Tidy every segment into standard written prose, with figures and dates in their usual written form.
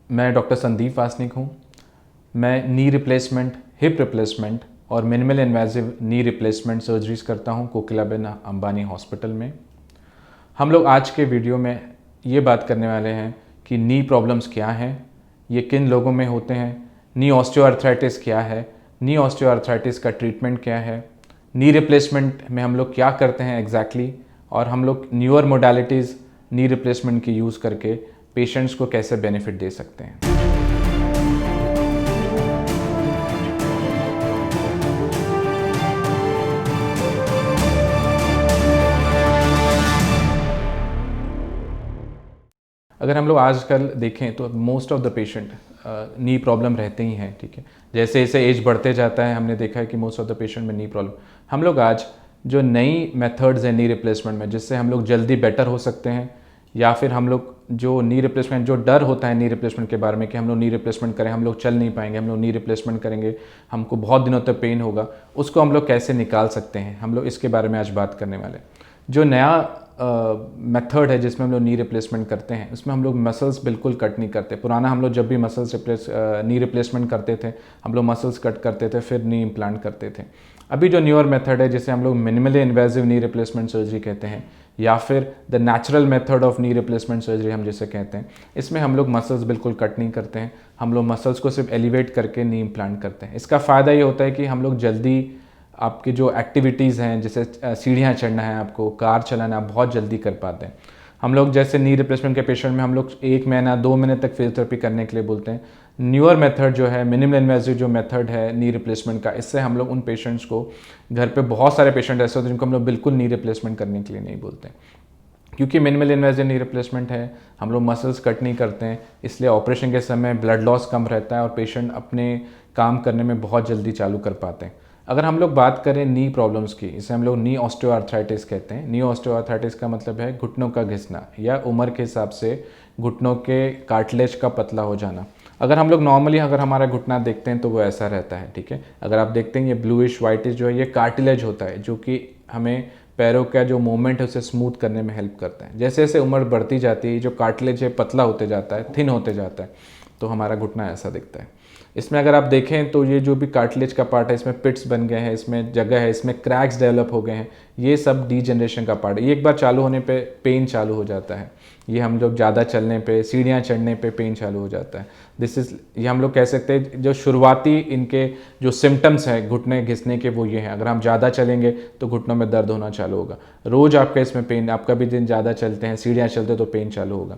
मैं डॉक्टर संदीप वासनिक हूँ। मैं नी रिप्लेसमेंट, हिप रिप्लेसमेंट और minimal invasive knee replacement surgeries करता हूँ कोकिलाबेन अंबानी हॉस्पिटल में। हम लोग आज के वीडियो में ये बात करने वाले हैं कि नी प्रॉब्लम्स क्या हैं, ये किन लोगों में होते हैं, नी ऑस्टियोआर्थराइटिस क्या है, नी ऑस्टियोआर्थराइटिस का ट्रीटमेंट क्या है, नी रिप्लेसमेंट में हम लोग क्या करते हैं एग्जैक्टली और हम लोग न्यूअर मोडालिटीज़ नी रिप्लेसमेंट की यूज़ करके पेशेंट्स को कैसे बेनिफिट दे सकते हैं। अगर हम लोग आजकल देखें तो most of the patient knee problem रहते ही हैं, ठीक है। जैसे जैसे एज बढ़ते जाता है हमने देखा है कि मोस्ट ऑफ द पेशेंट में नी प्रॉब्लम। हम लोग आज जो नई मेथड्स हैं नी रिप्लेसमेंट में, जिससे हम लोग जल्दी बेटर हो सकते हैं, या फिर हम लोग जो नी रिप्लेसमेंट, जो डर होता है नी रिप्लेसमेंट के बारे में कि हम लोग नी रिप्लेसमेंट करें, हम लोग चल नहीं पाएंगे, हम लोग नी रिप्लेसमेंट करेंगे हमको बहुत दिनों तक पेन होगा, उसको हम लोग कैसे निकाल सकते हैं, हम लोग इसके बारे में आज बात करने वाले। जो नया मेथड है जिसमें हम लोग नी रिप्लेसमेंट करते हैं, उसमें हम लोग मसल्स बिल्कुल कट नहीं करते। पुराना हम लोग जब भी मसल्स नी रिप्लेसमेंट करते थे, हम लोग मसल्स कट करते थे, फिर नी इम्प्लांट करते थे। अभी जो न्यूअर मेथड है जिसे हम लोग minimally invasive knee replacement surgery कहते हैं, या फिर the natural method of knee replacement surgery हम जिसे कहते हैं, इसमें हम लोग मसल्स बिल्कुल कट नहीं करते हैं, हम लोग मसल्स को सिर्फ एलिवेट करके नी इम्प्लांट करते हैं। इसका फ़ायदा ये होता है कि हम लोग जल्दी आपकी जो एक्टिविटीज़ हैं, जैसे सीढ़ियाँ चढ़ना है, आपको कार चलाना, आप बहुत जल्दी कर पाते हैं। हम लोग जैसे नी रिप्लेसमेंट के पेशेंट में हम लोग 1 महीना 2 महीने तक फिजियोथेरेपी करने के लिए बोलते हैं। न्यूअर मेथड जो है, मिनिमल इन्वेजिव जो मेथड है नी रिप्लेसमेंट का, इससे हम लोग उन पेशेंट्स को, घर पे बहुत सारे पेशेंट ऐसे होते हैं जिनको हम लोग बिल्कुल नी रिप्लेसमेंट करने के लिए नहीं बोलते, क्योंकि मिनिमल इन्वेजिव नी रिप्लेसमेंट है, हम लोग मसल्स कट नहीं करते हैं, इसलिए ऑपरेशन के समय ब्लड लॉस कम रहता है और पेशेंट अपने काम करने में बहुत जल्दी चालू कर पाते हैं। अगर हम लोग बात करें नी प्रॉब्लम्स की, इसे हम लोग नी ऑस्टियोआर्थराइटिस कहते हैं। नी ऑस्टियोआर्थराइटिस का मतलब है घुटनों का घिसना या उम्र के हिसाब से घुटनों के कार्टिलेज का पतला हो जाना। अगर हम लोग नॉर्मली अगर हमारा घुटना देखते हैं तो वो ऐसा रहता है, ठीक है। अगर आप देखते हैं ये ब्लूइश वाइटिश जो है, ये कार्टिलेज होता है जो कि हमें पैरों का जो मूवमेंट है उसे स्मूथ करने में हेल्प करता है। जैसे जैसे उम्र बढ़ती जाती है, जो कार्टिलेज है पतला होते जाता है, थिन होते जाता है, तो हमारा घुटना ऐसा दिखता है। इसमें अगर आप देखें तो ये जो भी कार्टिलेज का पार्ट है, इसमें पिट्स बन गए हैं, इसमें जगह है, इसमें क्रैक्स डेवलप हो गए हैं, ये सब डीजनरेशन का पार्ट है। ये एक बार चालू होने पे पेन चालू हो जाता है। ये हम लोग ज़्यादा चलने पे, सीढ़ियाँ चढ़ने पे पेन चालू हो जाता है। ये हम लोग कह सकते हैं जो शुरुआती इनके जो सिम्टम्स हैं घुटने घिसने के, वो ये हैं। अगर हम ज़्यादा चलेंगे तो घुटनों में दर्द होना चालू होगा, रोज़ आपका इसमें पेन, आप कभी दिन ज़्यादा चलते हैं, सीढ़ियाँ चलते हैं तो पेन चालू होगा।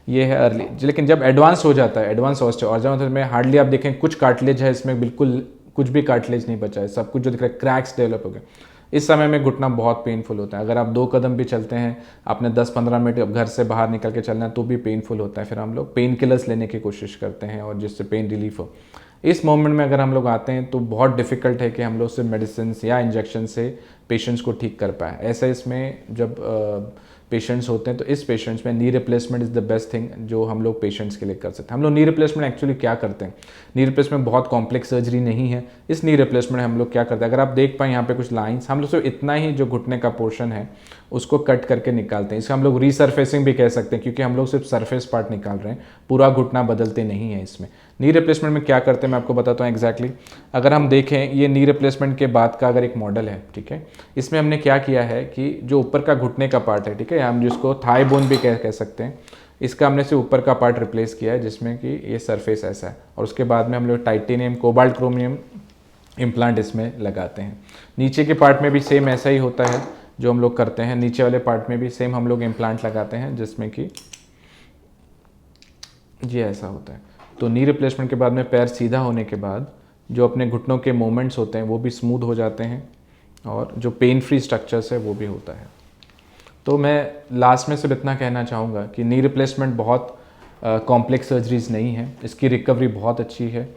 ये है अर्ली। लेकिन जब एडवांस हो जाता है, एडवांस ऑस्टियो में हार्डली आप देखें कुछ कार्टिलेज है, इसमें बिल्कुल कुछ भी कार्टिलेज नहीं बचा है, सब कुछ जो दिख रहा है क्रैक्स डेवलप हो गए। इस समय में घुटना बहुत पेनफुल होता है। अगर आप 2 कदम भी चलते हैं, आपने 10-15 मिनट घर से बाहर निकल के चलना है तो भी पेनफुल होता है। फिर हम लोग पेन किलर्स लेने की कोशिश करते हैं और जिससे पेन रिलीफ हो। इस मोमेंट में अगर हम लोग आते हैं तो बहुत डिफ़िकल्ट है कि हम लोग सिर्फ मेडिसिन या इंजेक्शन से पेशेंट्स को ठीक कर पाए। ऐसा इसमें जब पेशेंट्स होते हैं तो इस पेशेंट्स में knee replacement is the best thing जो हम लोग पेशेंट्स के लिए कर सकते हैं। हम लोग नी रिप्लेसमेंट एक्चुअली क्या करते हैं, नी रिप्लेसमेंट बहुत कॉम्प्लेक्स सर्जरी नहीं है। इस नी रिप्लेसमेंट हम लोग क्या करते हैं, अगर आप देख पाएँ यहाँ पे कुछ लाइंस, हम लोग सिर्फ इतना ही जो घुटने का पोर्शन है उसको कट करके निकालते हैं। इसे हम लोग रीसरफेसिंग भी कह सकते हैं, क्योंकि हम लोग सिर्फ सरफेस पार्ट निकाल रहे हैं, पूरा घुटना बदलते नहीं है। इसमें नी रिप्लेसमेंट में क्या करते हैं मैं आपको बताता हूँ एग्जैक्टली। अगर हम देखें ये नी रिप्लेसमेंट के बाद का अगर एक मॉडल है, ठीक है, इसमें हमने क्या किया है कि जो ऊपर का घुटने का पार्ट है, ठीक है, हम जिसको थाई बोन भी कह सकते हैं, इसका हमने से ऊपर का पार्ट रिप्लेस किया है, जिसमें कि ये सरफेस ऐसा है, और उसके बाद में हम लोग टाइटेनियम कोबाल्ट क्रोमियम इम्प्लांट इसमें लगाते हैं। नीचे के पार्ट में भी सेम ऐसा ही होता है जो हम लोग करते हैं, नीचे वाले पार्ट में भी सेम हम लोग इम्प्लांट लगाते हैं, जिसमें कि ये ऐसा होता है। तो नी रिप्लेसमेंट के बाद में पैर सीधा होने के बाद जो अपने घुटनों के मोमेंट्स होते हैं वो भी स्मूथ हो जाते हैं, और जो पेन फ्री स्ट्रक्चर्स है वो भी होता है। तो मैं लास्ट में सिर्फ इतना कहना चाहूँगा कि नी रिप्लेसमेंट बहुत कॉम्प्लेक्स सर्जरीज नहीं है, इसकी रिकवरी बहुत अच्छी है,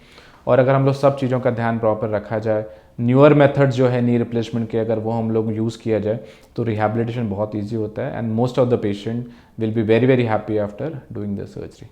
और अगर हम लोग सब चीज़ों का ध्यान प्रॉपर रखा जाए, न्यूअर मेथड जो है नी रिप्लेसमेंट के अगर वो हम लोग यूज़ किया जाए तो रिहैबिलिटेशन बहुत ईजी होता है, and most of the patient will be very very happy after doing the surgery.